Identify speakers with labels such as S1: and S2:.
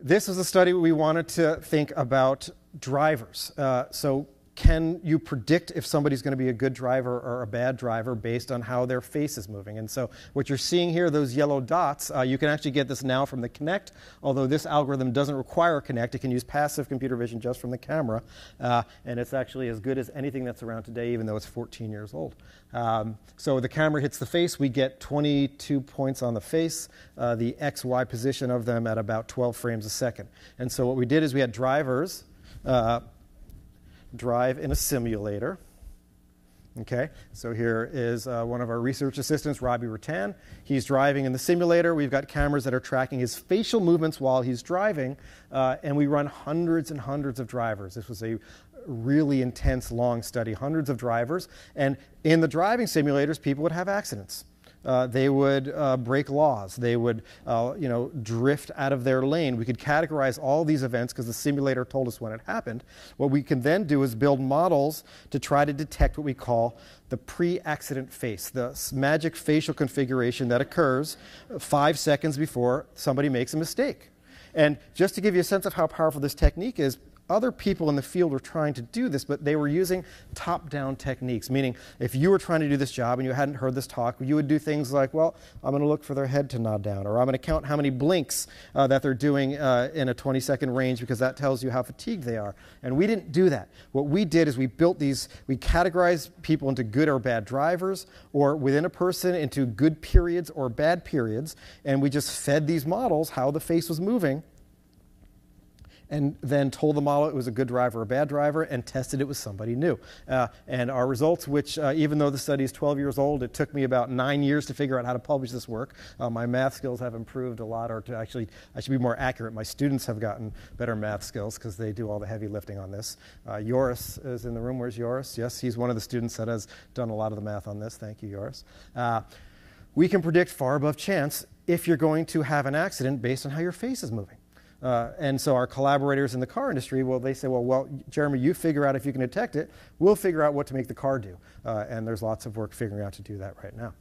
S1: This was a study we wanted to think about drivers. So can you predict if somebody's going to be a good driver or a bad driver based on how their face is moving? And so what you're seeing here, those yellow dots, you can actually get this now from the Kinect, although this algorithm doesn't require Kinect. It can use passive computer vision just from the camera. And it's actually as good as anything that's around today, even though it's 14 years old. So the camera hits the face. We get 22 points on the face, the XY position of them at about 12 frames a second. And so what we did is we had drivers drive in a simulator. Okay, so here is one of our research assistants, Robbie Rattan. He's driving in the simulator. We've got cameras that are tracking his facial movements while he's driving, and we run hundreds and hundreds of drivers. This was a really intense, long study, hundreds of drivers. And in the driving simulators, people would have accidents. They would break laws. They would drift out of their lane. We could categorize all these events because the simulator told us when it happened. What we can then do is build models to try to detect what we call the pre-accident face, the magic facial configuration that occurs 5 seconds before somebody makes a mistake. And just to give you a sense of how powerful this technique is, other people in the field were trying to do this, but they were using top-down techniques, meaning if you were trying to do this job and you hadn't heard this talk, you would do things like, well, I'm going to look for their head to nod down, or I'm going to count how many blinks that they're doing in a 20-second range because that tells you how fatigued they are. And we didn't do that. What we did is we built these, we categorized people into good or bad drivers, or within a person into good periods or bad periods, and we just fed these models how the face was moving, and then told the model it was a good driver or a bad driver and tested it with somebody new. And our results, which even though the study is 12 years old, it took me about 9 years to figure out how to publish this work. My math skills have improved a lot, or to actually, I should be more accurate, my students have gotten better math skills because they do all the heavy lifting on this. Joris is in the room. Where's Joris? Yes, he's one of the students that has done a lot of the math on this. Thank you, Joris. We can predict far above chance if you're going to have an accident based on how your face is moving. And so our collaborators in the car industry, well, they say, well, Jeremy, you figure out if you can detect it. We'll figure out what to make the car do. And there's lots of work figuring out to do that right now.